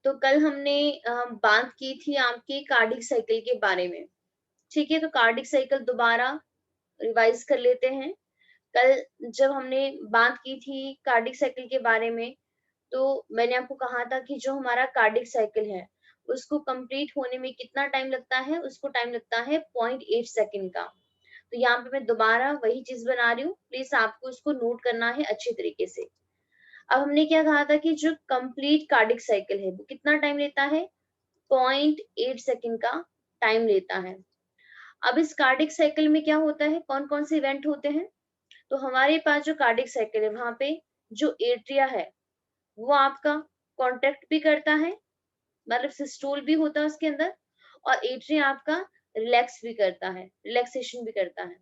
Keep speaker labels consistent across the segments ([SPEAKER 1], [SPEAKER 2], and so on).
[SPEAKER 1] तो कल हमने बात की थी आपके कार्डिक साइकिल के बारे में। ठीक है, तो कार्डिक साइकिल दोबारा रिवाइज कर लेते हैं। कल जब हमने बात की थी कार्डिक साइकिल के बारे में, तो मैंने आपको कहा था कि जो हमारा कार्डिक साइकिल है, उसको कंप्लीट होने में कितना टाइम लगता है? उसको टाइम लगता है 0.8 सेकंड का। तो यहाँ पे मैं दोबारा वही चीज बना रही हूँ, प्लीज आपको इसको नोट करना है अच्छी तरीके से। अब हमने क्या कहा था कि जो कंप्लीट कार्डिक साइकिल है वो कितना टाइम लेता है? 0.8 सेकंड का टाइम लेता है। अब इस कार्डिक साइकिल में क्या होता है, कौन कौन से इवेंट होते हैं? तो हमारे पास जो कार्डिक साइकिल है वहां पे जो एट्रिया है वो आपका कॉन्ट्रैक्ट भी करता है, मतलब सिस्टोल भी होता है उसके अंदर, और एट्रिया आपका रिलैक्स भी करता है, रिलैक्सेशन भी करता है।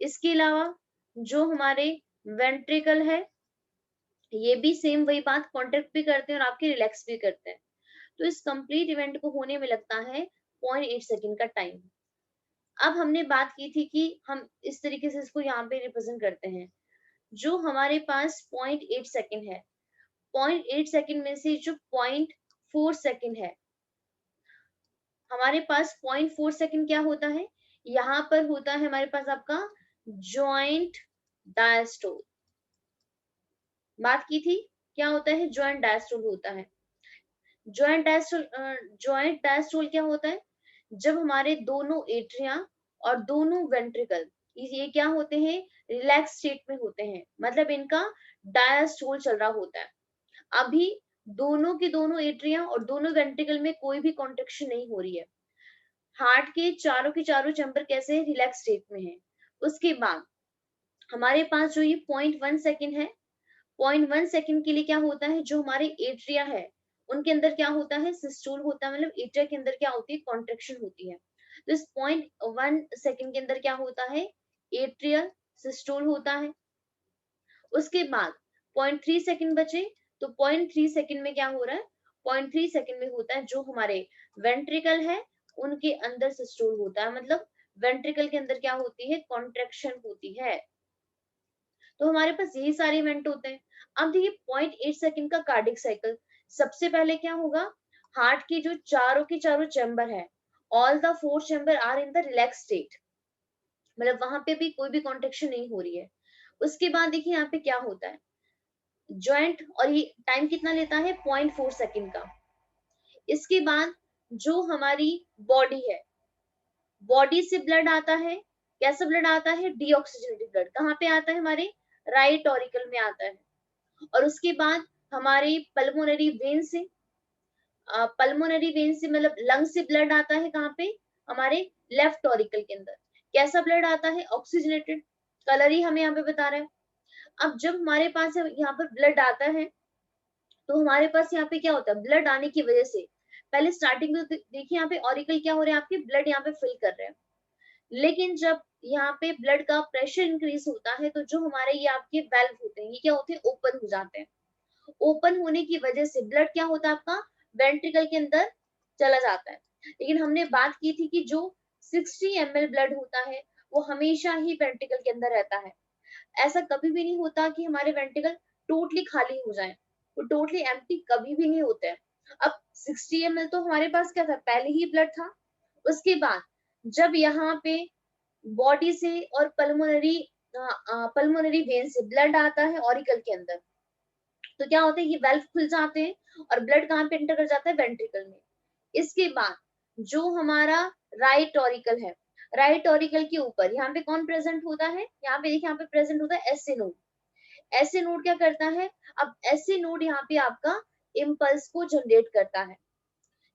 [SPEAKER 1] इसके अलावा जो हमारे वेंट्रिकल है, ये भी सेम वही बात, कॉन्ट्रैक्ट भी करते हैं और आपके रिलैक्स भी करते हैं। तो इस कंप्लीट इवेंट को होने में लगता है 0.8 सेकंड का टाइम। अब हमने बात की थी कि हम इस तरीके से इसको यहाँ पे रिप्रेजेंट करते हैं। जो हमारे पास 0.8 सेकंड है, 0.8 सेकंड में से जो 0.4 सेकंड है, हमारे पास 0.4 सेकंड क्या होता है? यहाँ पर होता है हमारे पास आपका जॉइंट डायस्टोल। बात की थी, क्या होता है? जॉइंट डायस्टोल होता है। जॉइंट डायस्टोल क्या होता है? जब हमारे दोनों एट्रिया और दोनों वेंट्रिकल ये क्या होते हैं? रिलैक्स स्टेट में होते हैं, मतलब इनका डायस्टोल चल रहा होता है। अभी दोनों के दोनों एट्रिया और दोनों वेंट्रिकल में कोई भी कॉन्ट्रेक्शन नहीं हो रही है। हार्ट के चारों चैम्बर कैसे? रिलैक्स स्टेट में है। उसके बाद हमारे पास जो ये 0.1 सेकंड है, 0.1 सेकंड के लिए क्या होता है? जो हमारे एट्रिया है उनके अंदर क्या होता है? सिस्टोल होता है, मतलब एट्रिया के अंदर क्या होती है? कॉन्ट्रेक्शन होती है। तो इस 0.1 सेकंड के अंदर क्या होता है? एट्रियल सिस्टोल होता है। उसके बाद 0.3 सेकंड बचे, तो 0.3 सेकंड में क्या हो रहा है? 0.3 सेकंड में होता है जो हमारे वेंट्रिकल है उनके अंदर सिस्टोल होता है, मतलब वेंट्रिकल के अंदर क्या होती है? कॉन्ट्रेक्शन होती है। तो हमारे पास यही सारे इवेंट होते हैं। अब देखिए 0.8 सेकंड का कार्डिक साइकिल, सबसे पहले क्या होगा? हार्ट के जो चारों के चारों चैम्बर है, all the four chamber are in the relax state, मतलब वहां पे भी कोई भी कॉन्ट्रेक्शन नहीं हो रही है। उसके बाद देखिए यहाँ पे क्या होता है, जॉइंट, और ये टाइम कितना लेता है? 0.4 सेकंड का। इसके बाद जो हमारी बॉडी है, बॉडी से ब्लड आता है, कैसा ब्लड आता है? Deoxygenated blood. कहाँ पे आता है? हमारे राइट ऑरिकल में आता है। और उसके बाद हमारे पल्मोनरी वेन से, पल्मोनरी वेन से मतलब लंग से ब्लड आता है कहाँ पे? हमारे लेफ्ट ऑरिकल के अंदर। कैसा ब्लड आता है? ऑक्सीजनेटेड। कलर ही हमें यहाँ पे बता रहा है। अब जब हमारे पास यहाँ पर ब्लड आता है, तो हमारे पास यहाँ पे क्या होता है? ब्लड आने की वजह से पहले स्टार्टिंग में देखिए यहाँ पे ऑरिकल क्या हो रहे हैं आपके? ब्लड यहाँ पे फिल कर रहे हैं। लेकिन जब यहाँ पे ब्लड का प्रेशर इंक्रीज होता है, तो जो हमारे ये आपके वेल्व होते हैं, ये क्या होते हैं? ओपन हो जाते हैं। ओपन होने की वजह से ब्लड क्या होता है आपका? वेंट्रिकल के अंदर चला जाता है। लेकिन हमने बात की थी कि जो 60 ml ब्लड होता है वो हमेशा ही वेंट्रिकल के अंदर रहता है। ऐसा कभी भी नहीं होता कि हमारे वेंट्रिकल टोटली खाली हो जाए, वो टोटली एम्प्टी कभी भी नहीं होते हैं। अब 60 ml तो हमारे पास क्या था? पहले ही ब्लड था। उसके बाद जब यहाँ पे बॉडी से और पल्मोनरी वेन से ब्लड आता है ऑरिकल के अंदर, तो क्या होता है? ये वेल्व खुल जाते हैं और ब्लड कहाँ पे एंटर कर जाता है? वेंट्रिकल में। इसके बाद जो हमारा राइट ऑरिकल है, राइट ऑरिकल के ऊपर यहाँ पे कौन प्रेजेंट होता है? यहाँ पे देखिए, यहाँ पे प्रेजेंट होता है एसए नोड। एसए नोड क्या करता है? अब एसए नोड यहाँ पे आपका इम्पल्स को जनरेट करता है।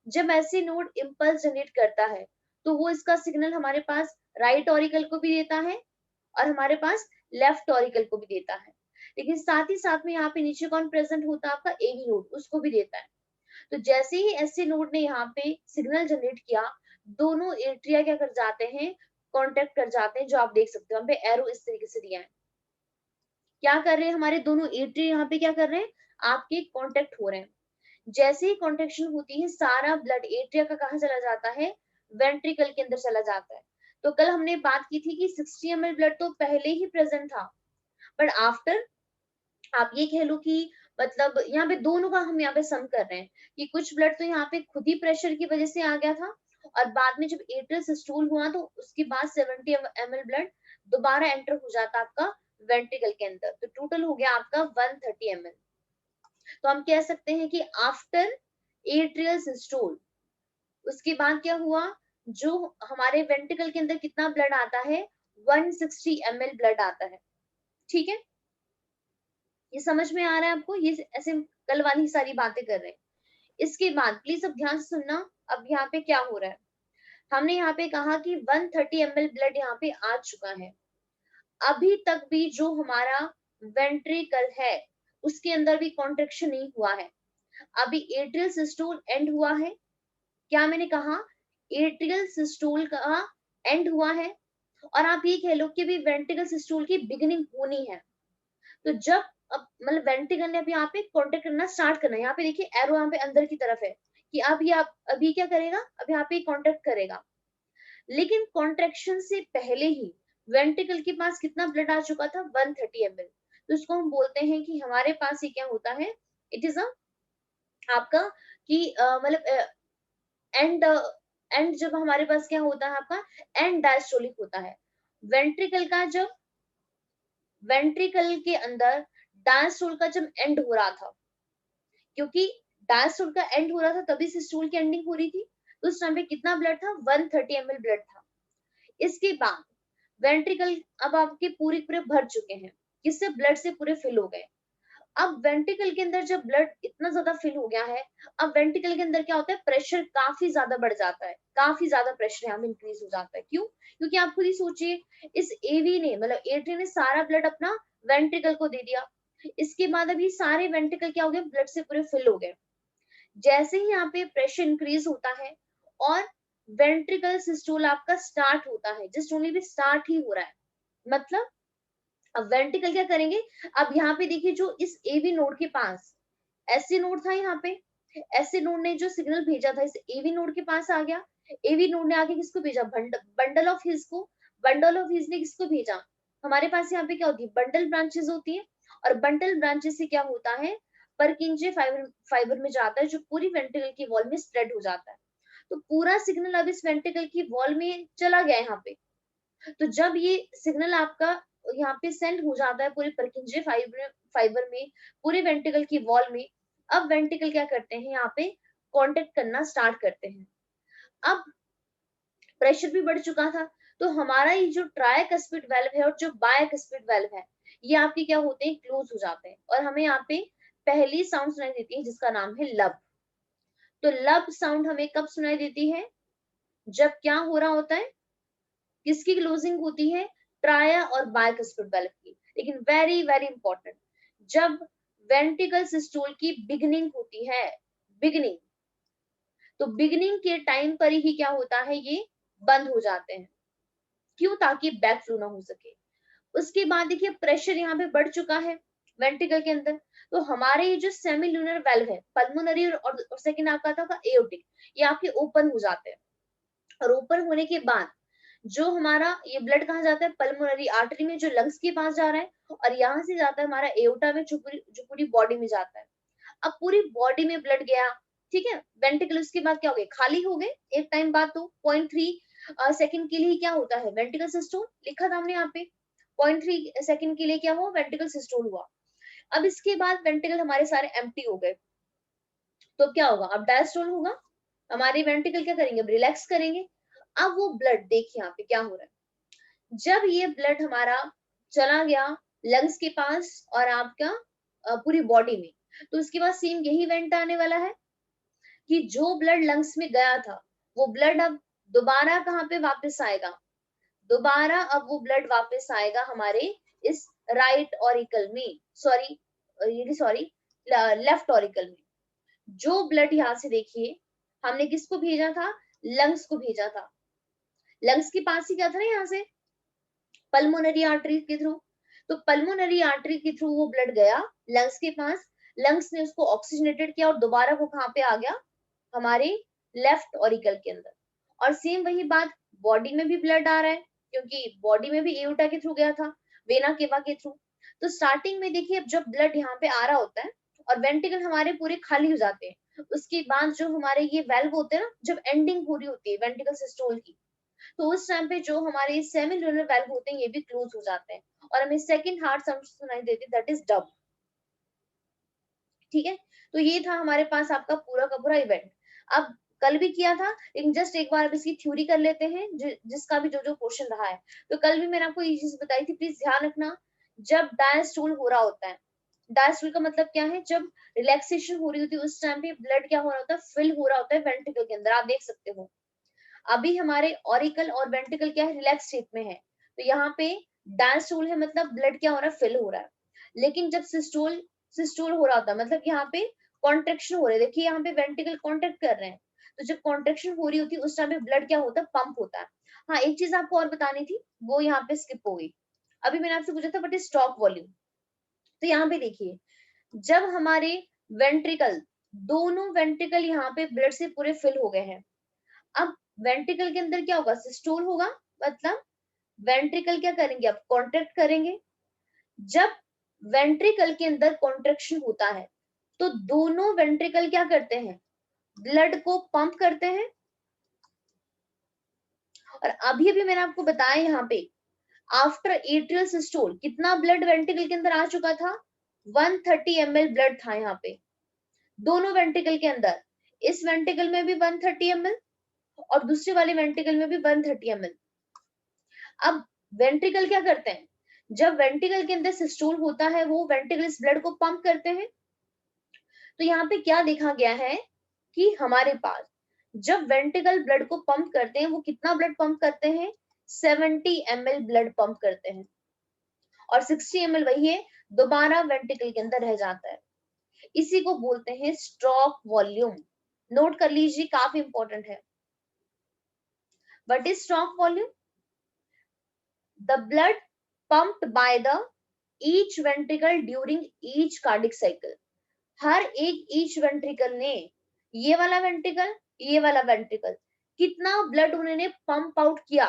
[SPEAKER 1] जब एसए नोड इम्पल्स जनरेट करता है, तो वो इसका सिग्नल हमारे पास राइट ऑरिकल को भी देता है और हमारे पास लेफ्ट ऑरिकल को भी देता है। लेकिन साथ ही साथ में यहाँ पे नीचे कौन प्रेजेंट होता है? आपका एवी नोड, उसको भी देता है। तो जैसे ही एसए नोड ने यहाँ पे सिग्नल जनरेट किया, दोनों एट्रिया क्या कर जाते हैं? कांटेक्ट कर जाते हैं, जो आप देख सकते हो यहाँ पे एरो इस तरीके से दिया है। क्या कर रहे हैं? हमारे दोनों एट्रिया यहाँ पे क्या कर रहे हैं? आपके कांटेक्ट हो रहे हैं। जैसे ही कॉन्ट्रेक्शन होती है, सारा ब्लड एट्रिया का कहाँ चला जाता है? वेंट्रिकल के अंदर चला जाता है। तो कल हमने बात की थी कि 60 ml ब्लड तो पहले ही प्रेजेंट था, बट आफ्टर, आप ये कह लो कि मतलब यहाँ पे दोनों का हम यहाँ पे सम कर रहे हैं कि कुछ ब्लड तो यहाँ पे खुद ही प्रेशर की वजह से आ गया था, और बाद में जब एट्रियल सिस्टोल हुआ तो उसके बाद 70 ml ब्लड दोबारा एंटर हो जाता आपका वेंट्रिकल के अंदर, तो टोटल हो गया आपका 130 ml। तो हम कह सकते हैं कि आफ्टर एट्रियल सिस्टोल उसके बाद क्या हुआ, जो हमारे वेंट्रिकल के अंदर कितना ब्लड आता है, 160 ml ब्लड आता है। ठीक है, ये समझ में आ रहा है आपको, ये ऐसे कल वाली सारी बातें कर रहे हैं। इसके बाद प्लीज अब ध्यान से सुनना, अब यहाँ पे क्या हो रहा है, हमने यहाँ पे कहा कि 130 ml ब्लड यहाँ पे आ चुका है, अभी तक भी जो हमारा वेंट्रिकल है उसके अंदर भी कॉन्ट्रेक्शन नहीं हुआ है, अभी एट्रियल सिस्टोल एंड हुआ है। क्या मैंने कहा, एट्रियल सिस्टोल का एंड हुआ है, और आप ये कह लो कि भी वेंट्रिकल सिस्टोल की बिगिनिंग होनी है। तो जब अब मतलब वेंट्रिकल ने अभी यहाँ पे कॉन्ट्रैक्ट करना स्टार्ट करना है, यहाँ पे देखिए एरो यहाँ पे अंदर की तरफ है कि अब ये आप अभी क्या करेगा, अब यहाँ पे कॉन्ट्रैक्ट करेगा, लेकिन कॉन्ट्रैक्शन से पहले ही वेंट्रिकल के पास कितना ब्लड आ चुका था, 130 ml। तो इसको हम बोलते हैं कि हमारे पास ये क्या होता है, इट इज अ आपका कि मतलब एंड एंड जब हमारे पास क्या होता है आपका एंड डायस्टोलिक होता है, वेंट्रिकल का जब वेंट्रिकल के अंदर डायस्टोल का जब एंड हो रहा था, क्योंकि डायस्टोल का एंड हो रहा था तभी सिस्टोल की एंडिंग हो रही थी, तो उस टाइम पे कितना ब्लड था, 130 ml ब्लड था। इसके बाद वेंट्रिकल अब आपके पूरे पूरे भर चुके हैं, किससे, ब्लड से पूरे फिल हो गए। अब वेंट्रिकल के अंदर जब ब्लड इतना ज्यादा फिल हो गया है, अब वेंट्रिकल के अंदर क्या होता है, प्रेशर काफी ज्यादा बढ़ जाता है, काफी ज्यादा प्रेशर यहाँ पे इंक्रीज हो जाता है। क्यों, क्योंकि आप खुद ही सोचिए, इस एवी ने मतलब एट्री ने सारा ब्लड अपना वेंट्रिकल को दे दिया, इसके बाद अभी सारे वेंट्रिकल क्या हो गए, ब्लड से पूरे फिल हो गए। जैसे ही यहाँ पे प्रेशर इंक्रीज होता है और वेंट्रिकल सिस्टोल आपका स्टार्ट होता है, जस्ट ओनली भी स्टार्ट ही हो रहा है, मतलब अब वेंट्रिकल क्या करेंगे, अब यहाँ पे देखिए जो इस एवी नोड के पास एससी नोड था, यहाँ पे एससी नोड ने जो सिग्नल भेजा था इस एवी नोड के पास आ गया, एवी नोड ने आगे किसको भेजा, बंडल ऑफ हिज को, बंडल ऑफ हिज ने किसको भेजा, हमारे पास यहाँ पे क्या होती है, बंडल ब्रांचेस होती है, और बंडल ब्रांचेस से क्या होता है, परकिंजे फाइबर फाइबर में जाता है, जो पूरी वेंट्रिकल की वॉल में स्प्रेड हो जाता है। तो पूरा सिग्नल अब इस वेंट्रिकल की वॉल में चला गया यहाँ पे। तो जब ये सिग्नल आपका यहाँ पे सेंड हो जाता है पूरे परकिंजे फाइबर में, पूरे वेंट्रिकल की वॉल में, अब वेंट्रिकल क्या करते हैं, यहाँ पे कांटेक्ट करना स्टार्ट करते हैं। अब प्रेशर भी बढ़ चुका था, तो हमारा ये जो ट्राइकस्पिड वाल्व है और जो बायकस्पिड वाल्व है, ये आपके क्या होते हैं, क्लोज हो जाते हैं, और हमें यहाँ पे पहली साउंड सुनाई देती है जिसका नाम है लब। तो लब साउंड हमें कब सुनाई देती है, जब क्या हो रहा होता है, किसकी क्लोजिंग होती है, ट्राया और बायकस्पिड वाल्व की। लेकिन वेरी वेरी इंपॉर्टेंट, जब वेंट्रिकल सिस्टोल की बिगनिंग होती है, बिगनिंग, तो बिगनिंग के टाइम पर ही क्या होता है, ये बंद हो जाते हैं। क्यों, ताकि बैक फ्लो ना हो सके। उसके बाद देखिए प्रेशर यहाँ पे बढ़ चुका है वेंट्रिकल के अंदर, तो हमारे ये जो सेमिल्यूनर वाल्व है, पल्मोनरी और सेकंड आपका था एओर्टिक, ये आपके ओपन हो जाते हैं, और ओपन होने के बाद जो हमारा ये ब्लड कहाँ जाता है, पल्मोनरी आर्टरी में जो लंग्स के पास जा रहा है, और यहाँ से जाता है हमारा एओर्टा में, जो पूरी बॉडी में जाता है। अब पूरी बॉडी में ब्लड गया, ठीक है, वेंट्रिकल उसके बाद क्या हो गए, खाली हो गए एक टाइम बाद। तो 0.3 सेकंड के लिए क्या होता है, वेंट्रिकल सिस्टोल लिखा था हमने यहाँ पे, 0.3 सेकंड के लिए क्या हुआ, वेंट्रिकल सिस्टोल हुआ। अब इसके बाद वेंट्रिकल हमारे सारे एम्प्टी हो गए, तो क्या होगा, अब डायस्टोल होगा, हमारे वेंट्रिकल क्या करेंगे, रिलैक्स करेंगे। अब वो ब्लड देखिए यहाँ पे क्या हो रहा है, जब ये ब्लड हमारा चला गया लंग्स के पास और आपका पूरी बॉडी में, तो उसके बाद सेम यही इवेंट आने वाला है कि जो ब्लड लंग्स में गया था वो ब्लड अब दोबारा कहाँ पे वापस आएगा, दोबारा अब वो ब्लड वापस आएगा हमारे इस राइट ऑरिकल में, सॉरी लेफ्ट ऑरिकल में। जो ब्लड यहाँ से देखिए हमने किसको भेजा था, लंग्स को भेजा था, लंग्स के पास ही क्या था ना, यहाँ से पल्मोनरी आर्टरी के थ्रू, तो पल्मोनरी आर्टरी के थ्रू वो ब्लड गया लंग्स के पास, लंग्स ने उसको ऑक्सीजनेटेड किया और दोबारा वो कहाँ पे आ गया, हमारे लेफ्ट ऑरिकल के अंदर। और सेम वही बात बॉडी में भी ब्लड आ रहा है, क्योंकि बॉडी में भी एओर्टा के थ्रू गया था, वेना केवा के थ्रू। तो स्टार्टिंग में देखिए अब जब ब्लड यहाँ पे आ रहा होता है और वेंट्रिकल हमारे पूरे खाली हो जाते हैं। उसके बाद जो हमारे ये वेल्व होते हैं ना, जब एंडिंग पूरी होती है वेंट्रिकल सिस्टोल की, तो उस टाइम पे जो हमारे सेमी ल्यूनर वेल्व होते हैं ये भी क्लोज हो जाते हैं और हमें सेकंड हार्ट साउंड सुनाई देती है, दैट इज डब। ठीक है, तो ये था हमारे पास आपका पूरा का पूरा इवेंट। अब कल भी किया था, लेकिन जस्ट एक बार अब इसकी थ्योरी कर लेते हैं, जिसका भी जो जो क्वेश्चन रहा है। तो कल भी मैंने आपको ये चीज बताई थी, प्लीज ध्यान रखना। जब डायस्टोल हो रहा होता है, डायस्टोल का मतलब क्या है, जब रिलैक्सेशन हो रही होती है उस टाइम पे ब्लड क्या हो रहा होता है, फिल हो रहा होता है वेंट्रिकल के अंदर, आप देख सकते हो। अभी हमारे ऑरिकल और वेंट्रिकल क्या है, रिलैक्स स्टेट में है, तो यहाँ पे डायस्टोल है मतलब ब्लड क्या हो रहा है, फिल हो रहा है। लेकिन जब सिस्टोल सिस्टोल हो रहा होता है मतलब यहाँ पे कॉन्ट्रेक्शन हो रहा है, देखिए यहाँ पे वेंट्रिकल कॉन्ट्रैक्ट कर रहे हैं, तो जब कॉन्ट्रेक्शन हो रही होती है उस टाइम पे ब्लड क्या होता है, पंप होता है। हाँ, एक चीज आपको और बतानी थी, वो यहाँ पे स्किप हो गई। अभी मैंने आपसे पूछा था बट स्टॉक वॉल्यूम, तो यहाँ पे देखिए, जब हमारे वेंट्रिकल, दोनों वेंट्रिकल यहाँ पे ब्लड से पूरे फिल हो गए हैं, अब वेंट्रिकल के अंदर क्या होगा, सिस्टोल होगा, मतलब वेंट्रिकल क्या करेंगे, अब कॉन्ट्रैक्ट करेंगे। जब वेंट्रिकल के अंदर कॉन्ट्रैक्शन होता है तो दोनों वेंट्रिकल क्या करते हैं, ब्लड को पंप करते हैं। और अभी अभी मैंने आपको बताया यहाँ पे, आफ्टर एट्रियल सिस्टोल कितना ब्लड वेंट्रिकल के अंदर आ चुका था, 130 ml ब्लड था यहाँ पे दोनों वेंट्रिकल के अंदर। इस वेंट्रिकल में भी 130 ml और दूसरे वाले वेंट्रिकल में भी 130 ml। अब वेंट्रिकल क्या करते हैं, जब वेंट्रिकल के अंदर सिस्टोल होता है वो वेंट्रिकल इस ब्लड को पंप करते हैं। तो यहाँ पे क्या देखा गया है कि हमारे पास जब वेंट्रिकल ब्लड को पंप करते हैं, वो कितना ब्लड पंप करते हैं, 70 ml ब्लड पंप करते हैं, और 60 ml वही है दोबारा वेंट्रिकल के अंदर रह जाता है। इसी को बोलते हैं स्ट्रोक वॉल्यूम। नोट कर लीजिए, काफी इंपॉर्टेंट है। What is stroke volume, the blood pumped by the each ventricle during each cardiac cycle। हर एक ईच वेंट्रिकल ने, ये वाला वेंट्रिकल, ये वाला वेंट्रिकल, कितना ब्लड उन्होंने पंप आउट किया।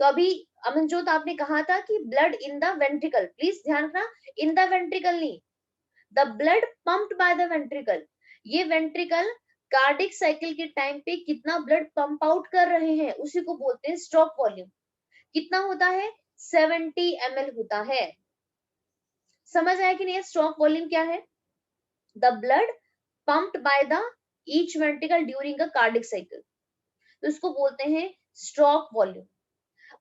[SPEAKER 1] तो अभी अमनजोत आपने कहा था कि blood in the ventricle, please ध्यान रखना, इन द वेंट्रिकल नहीं, the blood pumped by the ventricle. ये वेंट्रिकल कार्डिक साइकिल के टाइम पे कितना ब्लड पंप आउट कर रहे हैं उसी को बोलते हैं स्ट्रोक वॉल्यूम। कितना होता है, 70 ml होता है। समझ आया कि नहीं, स्ट्रोक वॉल्यूम क्या है, the blood pumped by the each ventricle during a cardiac cycle, तो इसको बोलते हैं स्ट्रोक वॉल्यूम।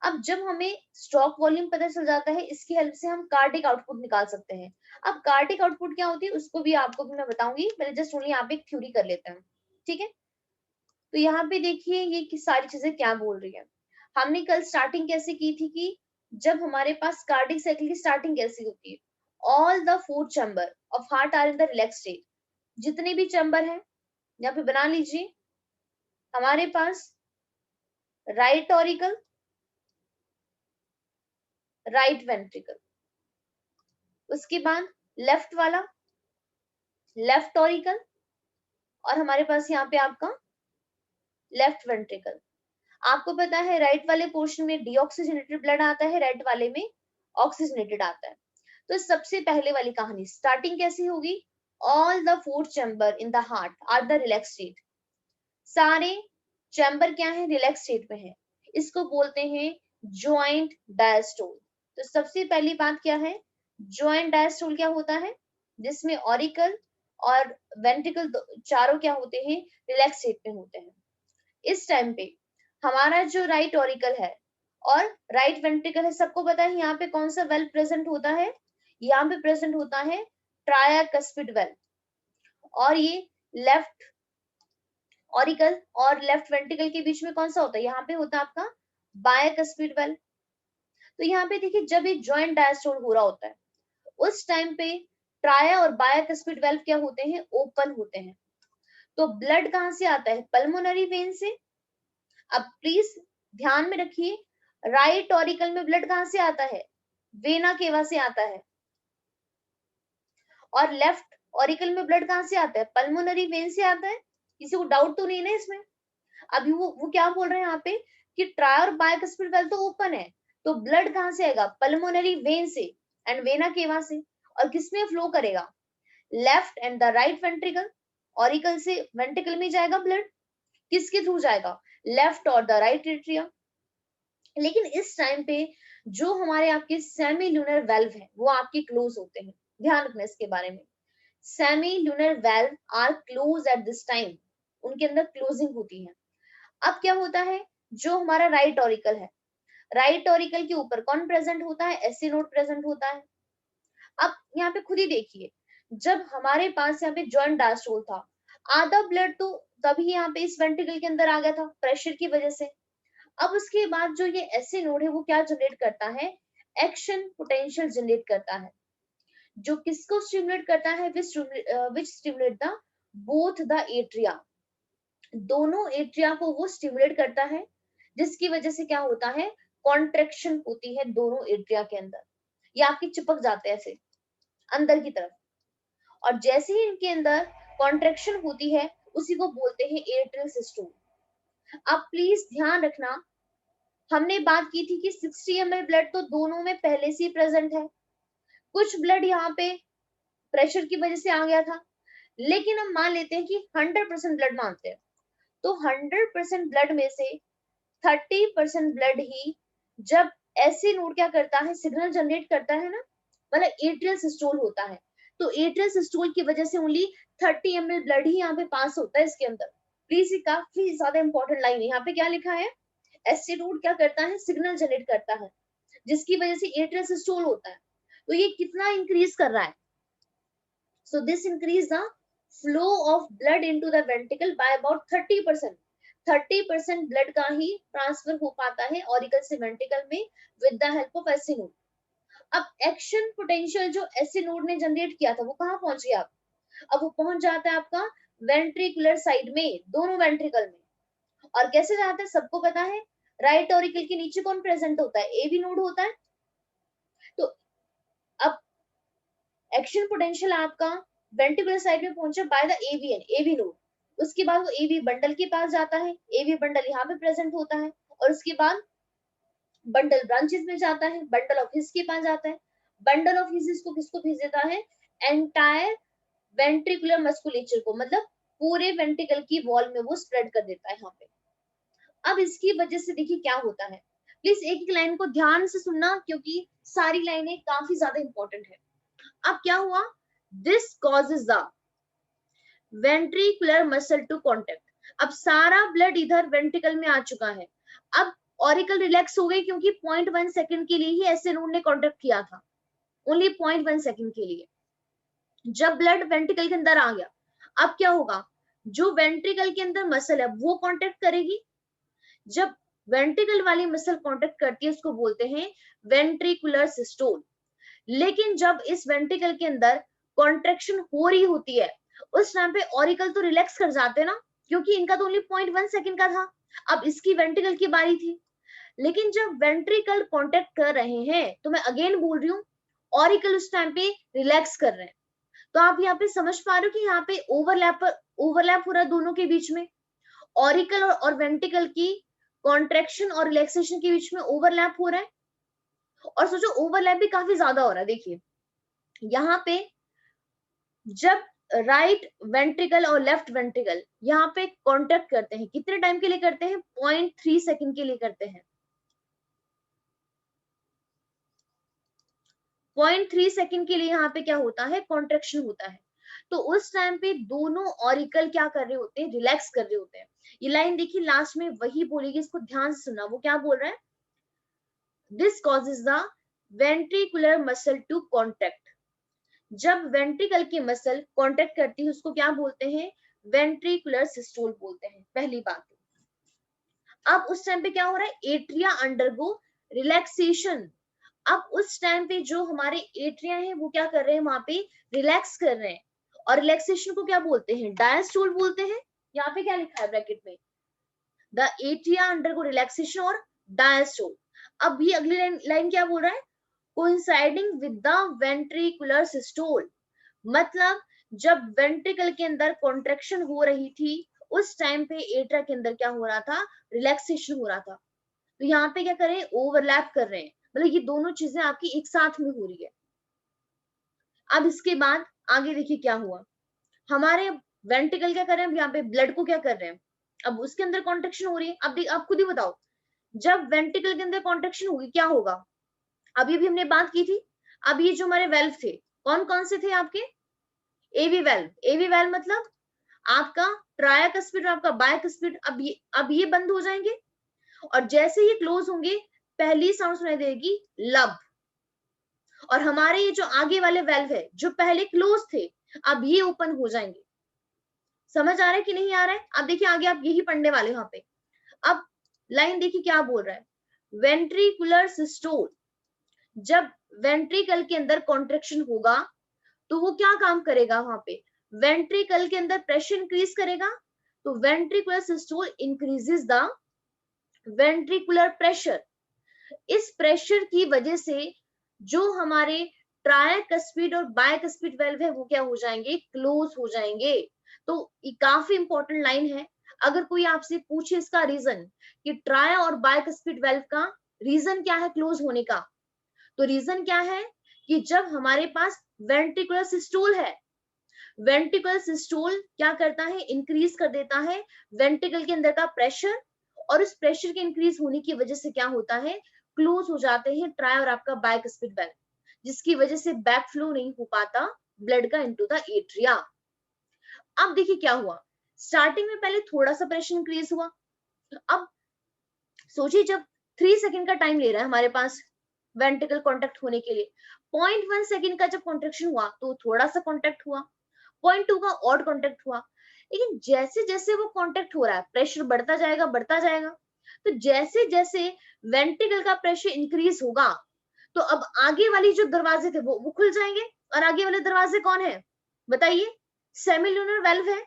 [SPEAKER 1] अब जब हमें स्ट्रोक वॉल्यूम पता चल जाता है, इसकी हेल्प से हम कार्डिक आउटपुट निकाल सकते हैं। अब कार्डिक आउटपुट क्या होती है उसको भी आपको भी मैं बताऊंगी, पहले जस्ट ओनली यहाँ पे एक थ्योरी कर लेते हैं। ठीक है, तो यहाँ पे देखिए ये सारी चीजें क्या बोल रही है। हमने कल स्टार्टिंग कैसे की थी कि जब हमारे पास कार्डिक साइकिल की स्टार्टिंग कैसी होती है, all the 4 chamber of heart are in the relax state. जितने भी चैम्बर हैं यहाँ पे बना लीजिए, हमारे पास राइट ऑरिकल, राइट वेंट्रिकल, उसके बाद लेफ्ट वाला लेफ्ट ऑरिकल, और हमारे पास यहाँ पे आपका लेफ्ट वेंट्रिकल। आपको पता है राइट वाले पोर्शन में डीऑक्सीजनेटेड ब्लड आता है, राइट वाले में ऑक्सीजनेटेड आता है। तो सबसे पहले वाली कहानी स्टार्टिंग कैसी होगी, all the 4 chamber in the heart are the relax state. सारे चैम्बर क्या है, रिलैक्स स्टेट में है, इसको बोलते हैं ज्वाइंट डायस्टोल। तो सबसे पहली बात क्या है, ज्वाइंट डायस्टोल क्या होता है, जिसमें ऑरिकल और वेंट्रिकल चारों क्या होते हैं, रिलैक्स स्टेट में होते हैं। इस टाइम पे हमारा जो राइट ऑरिकल है और राइट वेंट्रिकल है, सबको पता है यहाँ पे कौन सा वेल्व प्रेजेंट होता है, यहाँ पे प्रेजेंट होता है ट्राइकस्पिड वेल्व, और ये लेफ्ट ऑरिकल और लेफ्ट वेंट्रिकल के बीच में कौन सा होता है, यहाँ पे होता है आपका बायकस्पिड वेल्व। तो यहाँ पे देखिए जब ये जॉइंट डायस्टोल हो रहा होता है उस टाइम पे ट्राया और बायकस्पिड वेल्व क्या होते हैं, ओपन होते हैं। तो ब्लड कहाँ से आता है, पल्मोनरी वेन से। अब प्लीज ध्यान में रखिए, राइट ऑरिकल में ब्लड कहाँ से आता है, वेना केवा से आता है, और लेफ्ट ऑरिकल में ब्लड कहाँ से आता है, पल्मोनरी वेन से आता है। किसी को डाउट तो नहीं ना इसमें। अभी वो क्या बोल रहे हैं यहाँ पे कि ट्राई और बायकस्पिड वेल्व तो ओपन है, तो ब्लड कहाँ से आएगा, पल्मोनरी वेन से एंड वेना केवा से, और किसमें फ्लो करेगा, left and the right ventricle, auricle से वेंट्रिकल में जाएगा ब्लड, किसके थ्रू जाएगा, लेफ्ट और द राइट एट्रिया। लेकिन इस टाइम पे जो हमारे आपके सेमी ल्यूनर वेल्व है वो आपके क्लोज होते हैं, ध्यान रखना इसके बारे में। Semi lunar valve are close at this time, उनके अंदर क्लोजिंग होती है। अब क्या होता है, जो हमारा राइट ऑरिकल है, राइट ऑरिकल के ऊपर कौन प्रेजेंट होता है, एससी नोड प्रेजेंट होता है। अब यहाँ पे खुद ही देखिए, जब हमारे पास यहाँ पे जॉइंट डायस्टोल था, आधा ब्लड तो तभी यहाँ पे इस वेंट्रिकल के अंदर आ गया था प्रेशर की वजह से। अब उसके बाद जो ये एससी नोड है वो क्या जनरेट करता है, एक्शन पोटेंशियल जनरेट करता है, जो किसको स्टिमुलेट करता है, which stimulate the both the atria, दोनों एट्रिया को वो स्टिमुलेट करता है, जिसकी वजह से क्या होता है, कॉन्ट्रेक्शन होती है दोनों एट्रिया के अंदर, ये आपके चिपक जाते हैं ऐसे अंदर की तरफ, और जैसे ही इनके अंदर कॉन्ट्रेक्शन होती है उसी को बोलते हैं एट्रियल सिस्टोल। अब प्लीज ध्यान रखना, हमने बात की थी कि 60 ml ब्लड तो दोनों में पहले से ही प्रेजेंट है, कुछ ब्लड यहाँ पे प्रेशर की वजह से आ गया था, लेकिन हम मान लेते हैं कि 100% ब्लड मानते हैं, तो 100% ब्लड में से 30% ब्लड ही जब एससी नोड क्या करता है, सिग्नल जनरेट करता है ना, मतलब एट्रियल सिस्टोल होता है, तो एट्रियल सिस्टोल की वजह से ओनली 30 ml ब्लड ही यहाँ पे पास होता है इसके अंदर। प्लीज ये काफी ज्यादा इंपॉर्टेंट लाइन है, यहाँ पे क्या लिखा है, एससी नोड क्या करता है, सिग्नल जनरेट करता है, जिसकी वजह से एट्रियल सिस्टोल होता है, तो ये कितना इंक्रीज कर रहा है, so this increase the flow of blood into the ventricle by about 30%, 30% blood का ही ट्रांसफर हो पाता है ऑरिकल से वेंट्रिकल में with the help of SC node. अब एक्शन पोटेंशियल जो एससी नोड ने जनरेट किया था वो कहाँ पहुंच गया, अब वो पहुंच जाता है आपका वेंट्रिकुलर साइड में, दोनों वेंट्रिकल में, और कैसे जाता है सबको पता है, राइट ऑरिकल के नीचे कौन प्रेजेंट होता है, एवी नोड होता है, तो अब एक्शन पोटेंशियल आपका वेंट्रिकुलर साइड में पहुंचा by the AVN, AV node, उसके बाद वो एवी बंडल के पास जाता है, एवी बंडल यहाँ पे प्रेजेंट होता है, और उसके बाद बंडल ब्रांचेस में जाता है, बंडल ऑफ हिस के पास जाता है, बंडल ऑफ हिस को किसको भेज देता है, एंटायर वेंट्रिकुलर मस्कुलेचर को, मतलब पूरे वेंट्रिकल की वॉल में वो स्प्रेड कर देता है यहाँ पे। अब इसकी वजह से देखिए क्या होता है, प्लीज एक एक लाइन को ध्यान से सुनना क्योंकि सारी लाइनें काफी ज्यादा इंपॉर्टेंट है। अब क्या हुआ, this causes the ventricular muscle to contact, अब सारा ब्लड इधर वेंट्रिकल में आ चुका है, अब ऑरिकल रिलैक्स हो गई क्योंकि 0.1 सेकंड के लिए ही एसए नोड ने कॉन्टेक्ट किया था, ओनली 0.1 सेकंड के लिए। जब ब्लड वेंट्रिकल के अंदर आ गया, अब क्या होगा, जो वेंट्रिकल के अंदर मसल है वो कॉन्टेक्ट करेगी, जब वेंट्रिकल वाली मसल कॉन्टेक्ट करती है उसको बोलते हैं वेंट्रिकुलर सिस्टोल। लेकिन जब इस वेंट्रिकल के अंदर कॉन्ट्रेक्शन हो रही होती है उस टाइम पे ऑरिकल तो रिलैक्स कर जाते हैं ना, क्योंकि इनका तो ओनली 0.1 सेकंड का था, अब इसकी वेंट्रिकल की बारी थी। लेकिन जब वेंट्रिकल कॉन्टेक्ट कर रहे हैं, तो मैं अगेन बोल रही हूँ, ऑरिकल उस टाइम पे रिलैक्स कर रहे हैं, तो आप यहाँ पे समझ पा रहे हो कि यहाँ पे ओवरलैप हो रहा है दोनों के बीच में, ऑरिकल और वेंट्रिकल की कॉन्ट्रेक्शन और रिलैक्सेशन के बीच में ओवरलैप हो रहा है, और सोचो ओवरलैप भी काफी ज्यादा हो रहा है। देखिए यहाँ पे जब राइट वेंट्रिकल और लेफ्ट वेंट्रिकल यहाँ पे कॉन्टेक्ट करते हैं, कितने टाइम के लिए करते हैं, 0.3 सेकंड के लिए करते हैं, 0.3 सेकंड के लिए यहाँ पे क्या होता है, कॉन्ट्रेक्शन होता है, तो उस टाइम पे दोनों ऑरिकल क्या कर रहे होते हैं, रिलैक्स कर रहे होते हैं। ये लाइन देखिए लास्ट में वही बोलेगी, इसको ध्यान से सुनना, वो क्या बोल रहा है, this causes the ventricular muscle to contract, जब वेंट्रिकल की मसल कॉन्ट्रैक्ट करती है उसको क्या बोलते हैं, वेंट्रिकुलर सिस्टोल बोलते हैं, पहली बात। अब उस टाइम पे क्या हो रहा है, एट्रिया अंडरगो रिलैक्सेशन, अब उस टाइम पे जो हमारे एट्रिया हैं वो क्या कर रहे हैं, वहां पे रिलैक्स कर रहे हैं, और रिलैक्सेशन को क्या बोलते हैं, डायस्टोल बोलते हैं। यहाँ पे क्या लिखा है ब्रैकेट में, द एट्रिया अंडरगो रिलैक्सेशन और डायस्टोल। अब ये अगली लाइन क्या बोल रहा है, coinciding with the ventricular systole, मतलब जब वेंट्रिकल के अंदर कॉन्ट्रेक्शन हो रही थी उस टाइम पे एट्रिया के अंदर क्या हो रहा था, रिलैक्सेशन हो रहा था, तो यहाँ पे क्या कर रहे हैं, ओवरलैप कर रहे हैं, मतलब ये दोनों चीजें आपकी एक साथ में हो रही है। अब इसके बाद आगे देखिए क्या हुआ, हमारे वेंट्रिकल क्या कर रहे हैं, अब यहाँ पे ब्लड को क्या कर रहे हैं, अब उसके अंदर कॉन्ट्रेक्शन हो रही है। अब आप खुद ही बताओ, जब वेंट्रिकल के अंदर कॉन्ट्रेक्शन होगी क्या होगा, अभी भी हमने बात की थी। अब ये जो हमारे वेल्व थे, कौन कौन से थे आपके, एवी वेल्व, एवी वेल्व मतलब आपका ट्रायकस्पिड और आपका बायकस्पिड, अब ये बंद हो जाएंगे, और जैसे ये क्लोज होंगे पहली साउंड सुनाई देगी लब, और हमारे ये जो आगे वाले वेल्व है जो पहले क्लोज थे, अब ये ओपन हो जाएंगे। समझ आ रहा है कि नहीं आ रहा है, अब देखिए आगे आप यही पढ़ने वाले यहाँ पे। अब लाइन देखिए क्या बोल रहा है, वेंट्रिकुलर सिस्टोल, जब वेंट्रिकल के अंदर कॉन्ट्रेक्शन होगा तो वो क्या काम करेगा, वहां पे वेंट्रिकल के अंदर प्रेशर इंक्रीज करेगा, तो ventricular systole increases the ventricular pressure. इस प्रेशर की वजह से जो हमारे ट्रायकस्पिड और बायकस्पिड वेल्व है वो क्या हो जाएंगे, क्लोज हो जाएंगे। तो ये काफी इंपॉर्टेंट लाइन है। अगर कोई आपसे पूछे इसका रीजन कि ट्राय और बायकस्पिड वेल्व का रीजन क्या है क्लोज होने का, तो रीजन क्या है कि जब हमारे पास वेंट्रिकुलर सिस्टोल है, वेंट्रिकुलर सिस्टोल क्या करता है, इंक्रीज कर देता है वेंट्रिकल के अंदर का प्रेशर, और उस प्रेशर के इंक्रीज होने की वजह से क्या होता है, क्लोज हो जाते हैं ट्राई और आपका बायकस्पिड वेल्व, जिसकी वजह से बैक फ्लो नहीं हो पाता ब्लड का इनटू द एट्रिया। अब देखिए क्या हुआ, स्टार्टिंग में पहले थोड़ा सा प्रेशर इंक्रीज हुआ, अब सोचिए जब 3 सेकंड का टाइम ले रहा है हमारे पास वेंट्रिकल कॉन्टेक्ट होने के लिए, 0.1 सेकंड का जब कॉन्ट्रेक्शन हुआ तो थोड़ा सा कॉन्टेक्ट हुआ, 0.2 का ऑड कॉन्टेक्ट हुआ, लेकिन जैसे जैसे वो कॉन्टेक्ट हो रहा है प्रेशर बढ़ता जाएगा बढ़ता जाएगा। तो जैसे जैसे वेंट्रिकल का प्रेशर इंक्रीज होगा तो अब आगे वाली जो दरवाजे थे वो खुल जाएंगे, और आगे वाले दरवाजे कौन है बताइए, सेमिल्यूनर वेल्व है।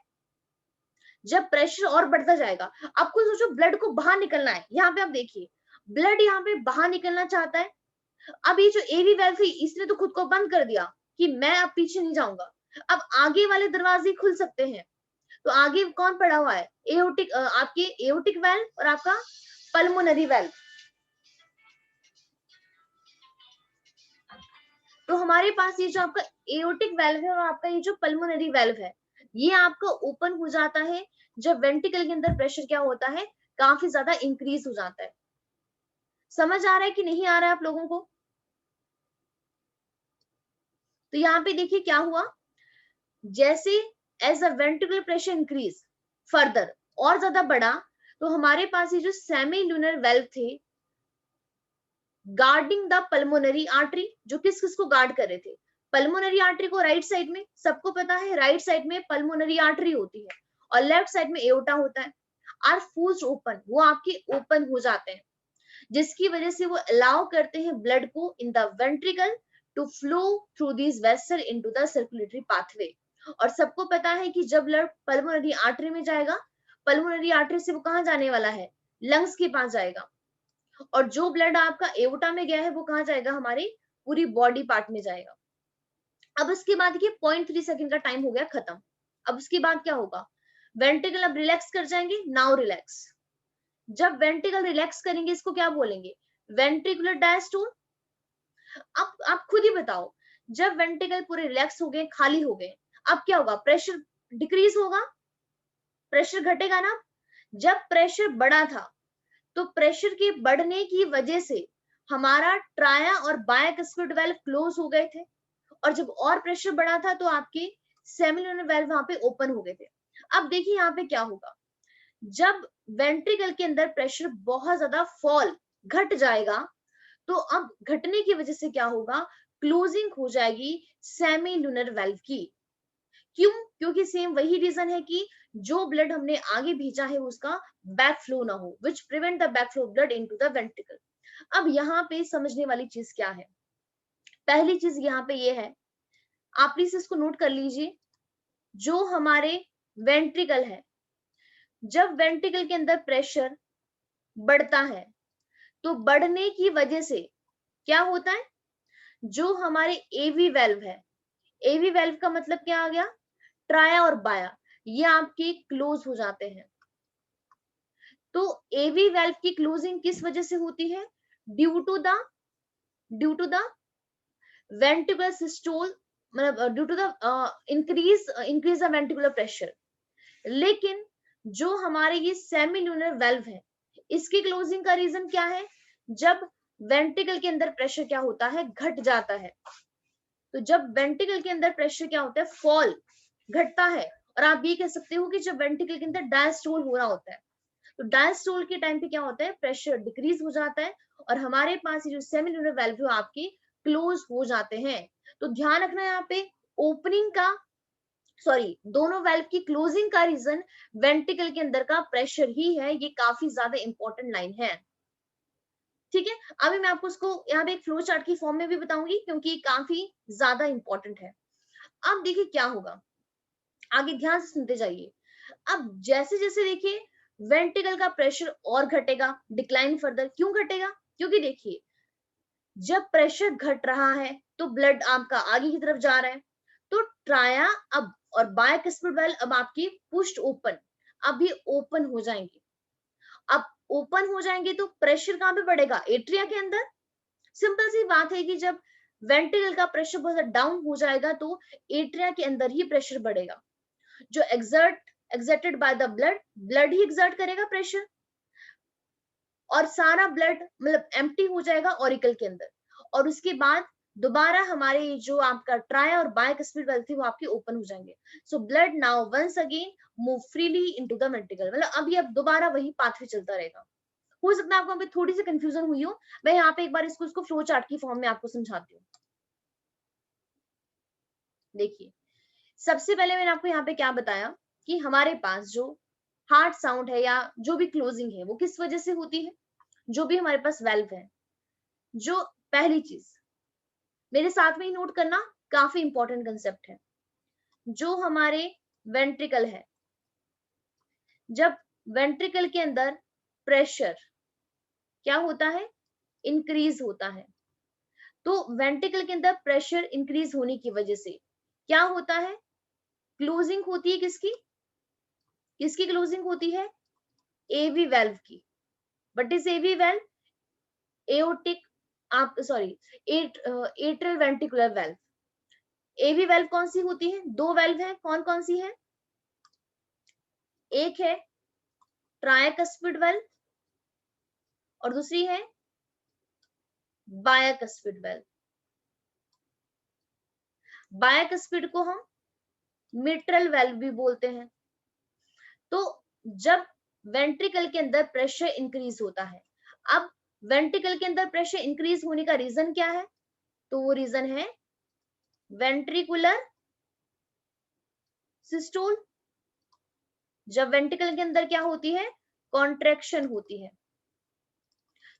[SPEAKER 1] जब प्रेशर और बढ़ता जाएगा, आपको सोचो ब्लड को बाहर निकलना है, यहाँ पे आप देखिए ब्लड यहाँ पे बाहर निकलना चाहता है। अब ये जो एवी वेल्व थी इसने तो खुद को बंद कर दिया कि मैं अब पीछे नहीं जाऊंगा, अब आगे वाले दरवाजे खुल सकते हैं। तो आगे कौन पड़ा हुआ है, एओटिक, आपके एओटिक वेल्व और आपका पल्मोनरी वेल्व। तो हमारे पास ये जो आपका एओटिक वेल्व है और आपका ये जो पल्मोनरी वेल्व है, ये आपका ओपन हो जाता है जब वेंट्रिकल के अंदर प्रेशर क्या होता है, काफी ज्यादा इंक्रीज हो जाता है। समझ आ रहा है कि नहीं आ रहा है आप लोगों को। तो यहाँ पे देखिए क्या हुआ, जैसे as a ventricular pressure increase further और ज्यादा बढ़ा, तो हमारे पास ये जो सेमी लूनर वेल्व थे गार्डिंग द पल्मोनरी आर्टरी, जो किस किस को गार्ड कर रहे थे, पल्मोनरी आर्टरी को राइट साइड में, सबको पता है राइट साइड में पल्मोनरी आर्टरी होती है और लेफ्ट साइड में एओर्टा होता है, आर फूल्स ओपन, वो आपके ओपन हो जाते हैं, जिसकी वजह से वो अलाउ करते हैं ब्लड को in the ventricle to flow through this vessel into the circulatory pathway. और सबको पता है कि जब ब्लड पल्मोनरी आर्टरी में जाएगा, पल्मोनरी आर्टरी से वो कहाँ जाने वाला है, लंग्स के पास जाएगा, और जो ब्लड आपका एओर्टा में गया है वो कहाँ जाएगा, हमारी पूरी बॉडी पार्ट में जाएगा। अब इसके बाद देखिए 0.3 सेकंड का टाइम हो गया खत्म। अब उसके बाद क्या होगा, वेंट्रिकल अब रिलैक्स कर जाएंगे, नाउ रिलैक्स। जब वेंट्रिकल रिलैक्स करेंगे इसको क्या बोलेंगे, वेंट्रिकुलर डायस्टोल। अब आप खुद ही बताओ, जब वेंट्रिकल पूरे रिलैक्स हो गए खाली हो गए, अब क्या होगा, प्रेशर डिक्रीज होगा, प्रेशर घटेगा ना। जब प्रेशर बढ़ा था तो प्रेशर के बढ़ने की वजह से हमारा ट्राया और बायकस्पिड वेल्व क्लोज हो गए थे, और जब और प्रेशर बढ़ा था तो आपके सेमिलुनर वेल्व वहां पे ओपन हो गए थे। अब देखिए यहाँ पे क्या होगा, जब वेंट्रिकल के अंदर प्रेशर बहुत ज्यादा फॉल घट जाएगा, तो अब घटने की वजह से क्या होगा, क्लोजिंग हो जाएगी सेमिलुनर वेल्व की। क्यों, क्योंकि सेम वही रीजन है कि जो ब्लड हमने आगे भेजा है उसका बैक फ्लो ना हो, which prevent the back flow blood into the ventricle. अब यहाँ पे समझने वाली चीज क्या है, पहली चीज यहाँ पे ये है, आप प्लीज इसको नोट कर लीजिए, जो हमारे वेंट्रिकल है, जब वेंट्रिकल के अंदर प्रेशर बढ़ता है तो बढ़ने की वजह से क्या होता है, जो हमारे एवी वेल्व है, एवी वेल्व का मतलब क्या आ गया, ट्राया और बाया, ये आपके क्लोज हो जाते हैं। तो एवी वेल्व की क्लोजिंग किस वजह से होती है, due to the ventricular systole मतलब due to the increase the ventricular pressure. लेकिन जो हमारे ये सेमिल्यूनर वेल्व है, इसकी क्लोजिंग का रीजन क्या है? जब वेंट्रिकल के अंदर प्रेशर क्या होता है, घट जाता है। तो जब वेंट्रिकल के अंदर प्रेशर क्या होता है, फॉल, घटता है। और आप ये कह सकते हो कि जब वेंट्रिकल के अंदर डायस्टोल हो रहा होता है, तो डायस्टोल के टाइम पे क्या होता है, प्रेशर डिक्रीज हो जाता है और हमारे पास ये जो सेमिल्यूनर वेल्व है आपके क्लोज हो जाते हैं। तो ध्यान रखना यहाँ पे ओपनिंग का, सॉरी, दोनों वेल्व की क्लोजिंग का रीजन वेंट्रिकल के अंदर का प्रेशर ही है। ये काफी ज्यादा इंपॉर्टेंट लाइन है। ठीक है, अभी मैं आपको उसको यहाँ पे एक फ्लो चार्ट की फॉर्म में भी बताऊंगी क्योंकि ये काफी ज्यादा इंपॉर्टेंट है। अब देखिए क्या होगा, आगे ध्यान से सुनते जाइए। अब जैसे जैसे देखिए वेंट्रिकल का प्रेशर और घटेगा, डिक्लाइन फर्दर। क्यों घटेगा? क्योंकि देखिए जब प्रेशर घट रहा है तो ब्लड आपका आगे की तरफ जा रहा है, तो ट्राया अब और बायकस्पिड वेल्व अब आपकी पुश्ड ओपन, अब ये ओपन हो जाएंगे। अब ओपन हो जाएंगे तो प्रेशर कहां पे बढ़ेगा? एट्रिया के अंदर। सिंपल सी बात है कि जब वेंट्रिकल का प्रेशर बहुत डाउन हो जाएगा तो एट्रिया के अंदर ही प्रेशर बढ़ेगा। जो exerted by the blood, blood he exert करेगा प्रेशर, और सारा ब्लड मतलब एम्प्टी हो जाएगा ऑरिकल के अंदर। और उसके बाद दोबारा हमारे जो आपका ट्राया और बायकस्पिड वेल्व थी वो आपके ओपन हो जाएंगे। So blood now once again move freely into the ventricle, मतलब अभी अब दोबारा वही पाथवे चलता रहेगा। हो सकता है आपको अभी थोड़ी सी कंफ्यूजन हुई हो, मैं यहाँ पे एक बार इसको फ्लो चार्ट की फॉर्म में आपको समझाती हूँ। देखिए सबसे पहले मैंने आपको यहाँ पे क्या बताया कि हमारे पास जो हार्ट साउंड है या जो भी क्लोजिंग है वो किस वजह से होती है, जो भी हमारे पास वेल्व है। जो पहली चीज मेरे साथ में ही नोट करना, काफी इंपॉर्टेंट कंसेप्ट है। जो हमारे वेंट्रिकल है, जब वेंट्रिकल के अंदर प्रेशर क्या होता है, इंक्रीज होता है। तो वेंट्रिकल के अंदर प्रेशर इंक्रीज होने की वजह से क्या होता है, क्लोजिंग होती है किसकी? किसकी क्लोजिंग होती है? एवी वेल्व की। But is AV valve aortic, आप sorry, atrial ventricular valve. AV valve कौन सी होती है? दो वेल्व है, कौन कौन सी है? एक है ट्राइकस्पिड वेल्व और दूसरी है बायकस्पिड वेल्व। बायकस्पिड को हम मिट्रल वेल्व भी बोलते हैं। तो जब वेंट्रिकल के अंदर प्रेशर इंक्रीज होता है, अब वेंट्रिकल के अंदर प्रेशर इंक्रीज होने का रीजन क्या है? तो वो रीजन है वेंट्रिकुलर सिस्टोल। जब वेंट्रिकल के अंदर क्या होती है, कॉन्ट्रैक्शन होती है,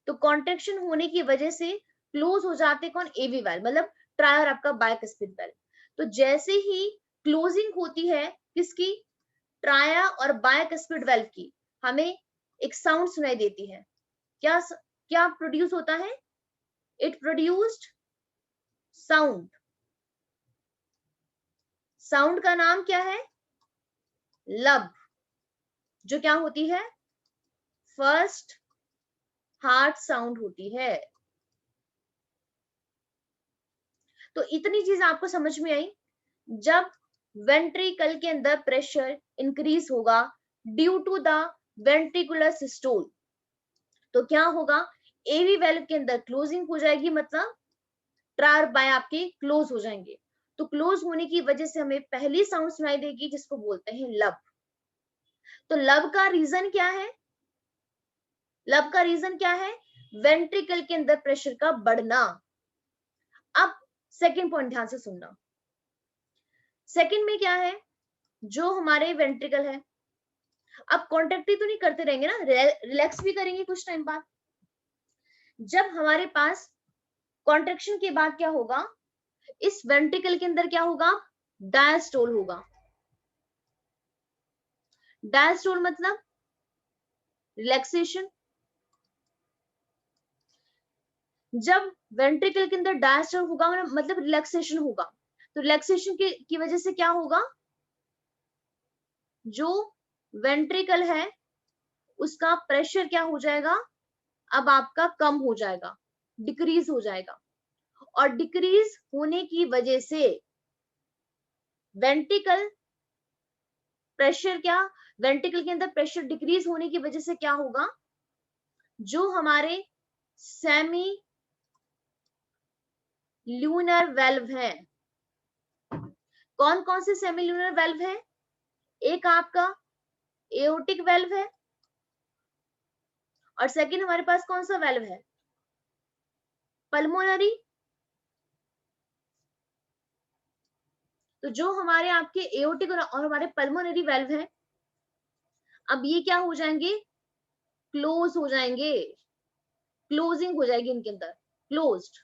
[SPEAKER 1] तो कॉन्ट्रैक्शन होने की वजह से क्लोज हो जाते कौन? एवी वेल्व, मतलब ट्राई और आपका बायकस्पिड वेल्व। तो जैसे ही क्लोजिंग होती है किसकी? ट्राया और बायकस्पिड वेल्व की, हमें एक साउंड सुनाई देती है। क्या प्रोड्यूस होता है? It produced sound. साउंड का नाम क्या है? लब, जो क्या होती है? फर्स्ट हार्ट साउंड होती है। तो इतनी चीज आपको समझ में आई। जब वेंट्रिकल के अंदर प्रेशर इंक्रीज होगा due to the ventricular systole, तो क्या होगा? एवी वेल्व के अंदर क्लोजिंग हो जाएगी, मतलब ट्रायर बाय आपके क्लोज हो जाएंगे। तो क्लोज होने की वजह से हमें पहली साउंड सुनाई देगी जिसको बोलते हैं लब। तो लब का रीजन क्या है? लब का रीजन क्या है? वेंट्रिकल के अंदर प्रेशर का बढ़ना। अब सेकंड पॉइंट ध्यान से सुनना। सेकंड में क्या है, जो हमारे वेंट्रिकल है, अब कॉन्ट्रैक्ट तो नहीं करते रहेंगे ना, रिलैक्स भी करेंगे कुछ टाइम बाद। जब हमारे पास कॉन्ट्रैक्शन के बाद क्या होगा, इस वेंट्रिकल के अंदर क्या होगा? डायस्टोल होगा। डायस्टोल मतलब रिलैक्सेशन। जब वेंट्रिकल के अंदर डायस्टोल होगा मतलब रिलैक्सेशन होगा, तो रिलैक्सेशन की वजह से क्या होगा? जो वेंट्रिकल है उसका प्रेशर क्या हो जाएगा? अब आपका कम हो जाएगा, डिक्रीज हो जाएगा। और डिक्रीज होने की वजह से वेंट्रिकल प्रेशर क्या, वेंट्रिकल के अंदर प्रेशर डिक्रीज होने की वजह से क्या होगा, जो हमारे सेमी ल्यूनर वेल्व है, कौन कौन से सेमी ल्यूनर वेल्व है, एक आपका एओटिक वेल्व है, और सेकंड हमारे पास कौन सा वेल्व है, पल्मोनरी। तो जो हमारे आपके एओटिक और हमारे पल्मोनरी वेल्व है, अब ये क्या हो जाएंगे, क्लोज हो जाएंगे, क्लोजिंग हो जाएगी इनके अंदर, क्लोज्ड।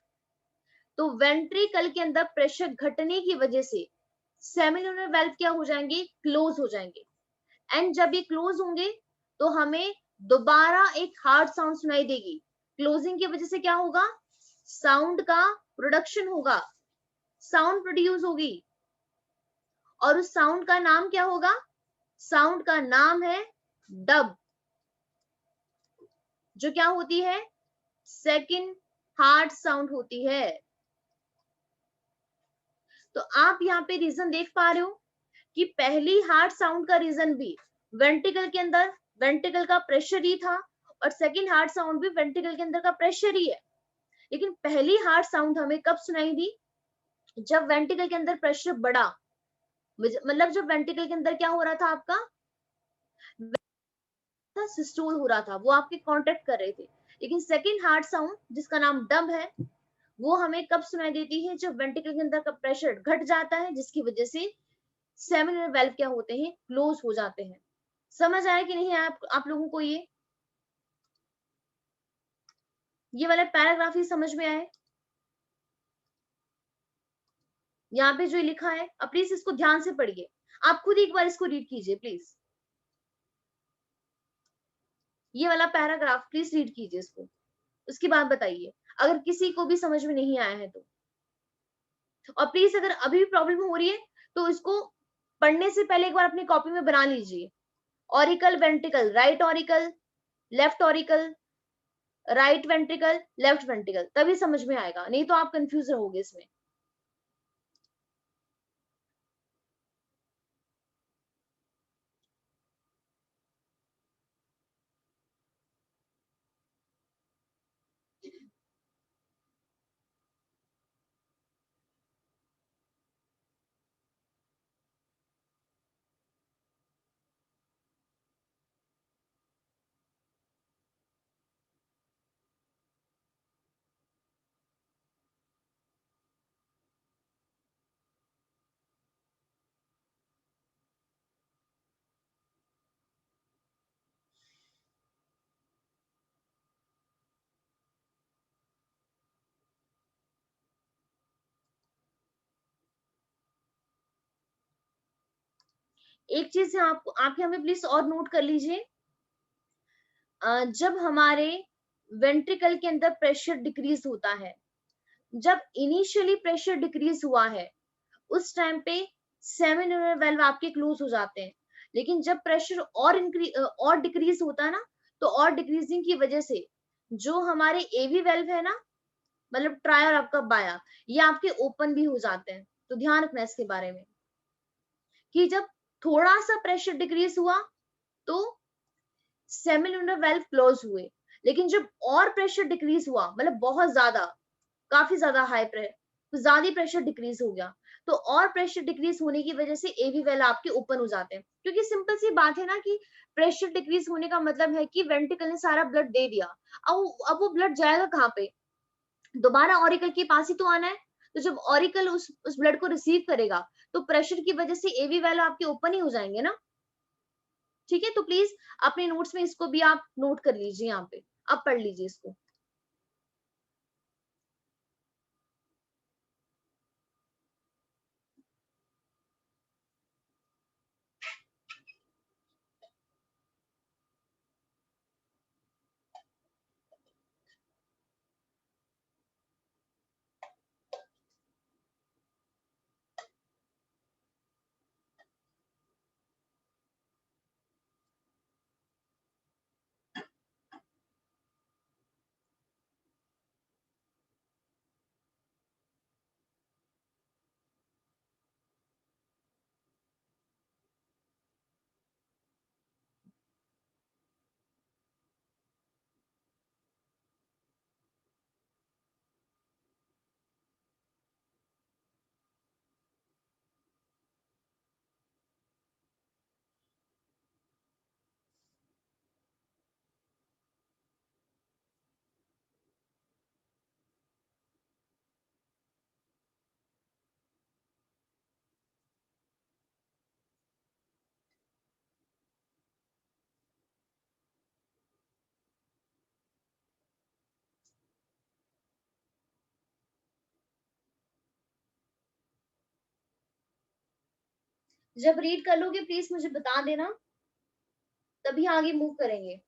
[SPEAKER 1] तो वेंट्रिकल के अंदर प्रेशर घटने की वजह से सेमिलुनर वेल्व क्या हो जाएंगे, क्लोज हो जाएंगे। एंड जब ये क्लोज होंगे तो हमें दोबारा एक हार्ड साउंड सुनाई देगी। क्लोजिंग की वजह से क्या होगा, साउंड का प्रोडक्शन होगा, साउंड प्रोड्यूस होगी, और उस साउंड का नाम क्या होगा, साउंड का नाम है डब, जो क्या होती है, सेकंड हार्ड साउंड होती है। तो आप यहाँ पे रीजन देख पा रहे हो कि पहली हार्ड साउंड का रीजन भी वेंट्रिकल के अंदर वेंट्रिकल का प्रेशर ही था, और सेकंड हार्ड साउंड भी वेंट्रिकल के अंदर का प्रेशर ही है। लेकिन पहली हार्ड साउंड हमें कब सुनाई दी, जब वेंट्रिकल के अंदर प्रेशर बढ़ा, मतलब जब वेंट्रिकल के अंदर क्या हो रहा था, आपका सिस्टोल हो रहा था, वो आपके कॉन्ट्रैक्ट कर रहे थे। लेकिन सेकंड हार्ड साउंड जिसका नाम डब है, वो हमें कब सुनाई देती है, जब वेंट्रिकल के अंदर का प्रेशर घट जाता है, जिसकी वजह से सेमिनल वेल्व क्या होते हैं, क्लोज हो जाते हैं। समझ आया कि नहीं आप लोगों को ये वाला पैराग्राफ ही समझ में आए, यहाँ पे जो लिखा है, अब प्लीज इसको ध्यान से पढ़िए, आप खुद एक बार इसको रीड कीजिए प्लीज, ये वाला पैराग्राफ प्लीज रीड कीजिए इसको, उसके बाद बताइए अगर किसी को भी समझ में नहीं आया है तो। और प्लीज अगर अभी भी प्रॉब्लम हो रही है तो इसको पढ़ने से पहले एक बार अपनी कॉपी में बना लीजिए, auricle ventricle, right auricle, left auricle, right ventricle, left ventricle, तभी समझ में आएगा, नहीं तो आप कंफ्यूज रहोगे इसमें। एक चीज आप यहाँ पे प्लीज और नोट कर लीजिए, जब हमारे वेंट्रिकल के अंदर प्रेशर डिक्रीज होता है, जब इनिशियली प्रेशर डिक्रीज हुआ है, उस टाइम पे सेमिनल वेल्व आपके क्लोज हो जाते हैं। लेकिन जब प्रेशर और डिक्रीज होता है ना, तो और डिक्रीजिंग की वजह से जो हमारे एवी वेल्व है ना, मतलब ट्राई और आपका बाया, ये आपके ओपन भी हो जाते हैं। तो ध्यान रखना इसके बारे में कि जब थोड़ा सा प्रेशर डिक्रीज हुआ तो सेमिलुनर वेल्व क्लोज हुए, लेकिन जब और प्रेशर डिक्रीज हुआ, मतलब बहुत ज्यादा, काफी ज्यादा हाई प्रेशर, तो ज्यादा प्रेशर डिक्रीज हो गया, तो और प्रेशर डिक्रीज होने की वजह से एवी वेल आपके ओपन हो जाते हैं। क्योंकि सिंपल सी बात है ना कि प्रेशर डिक्रीज होने का मतलब है कि वेंट्रिकल ने सारा ब्लड दे दिया, अब वो ब्लड जाएगा कहाँ पे, दोबारा ऑरिकल के पास ही तो आना है। तो जब ऑरिकल उस ब्लड को रिसीव करेगा, तो प्रेशर की वजह से एवी वैल्यू आपके ओपन ही हो जाएंगे ना। ठीक है, तो प्लीज अपने नोट्स में इसको भी आप नोट कर लीजिए, यहाँ पे आप पढ़ लीजिए इसको। जब रीड कर लोगे प्लीज मुझे बता देना, तभी आगे मूव करेंगे।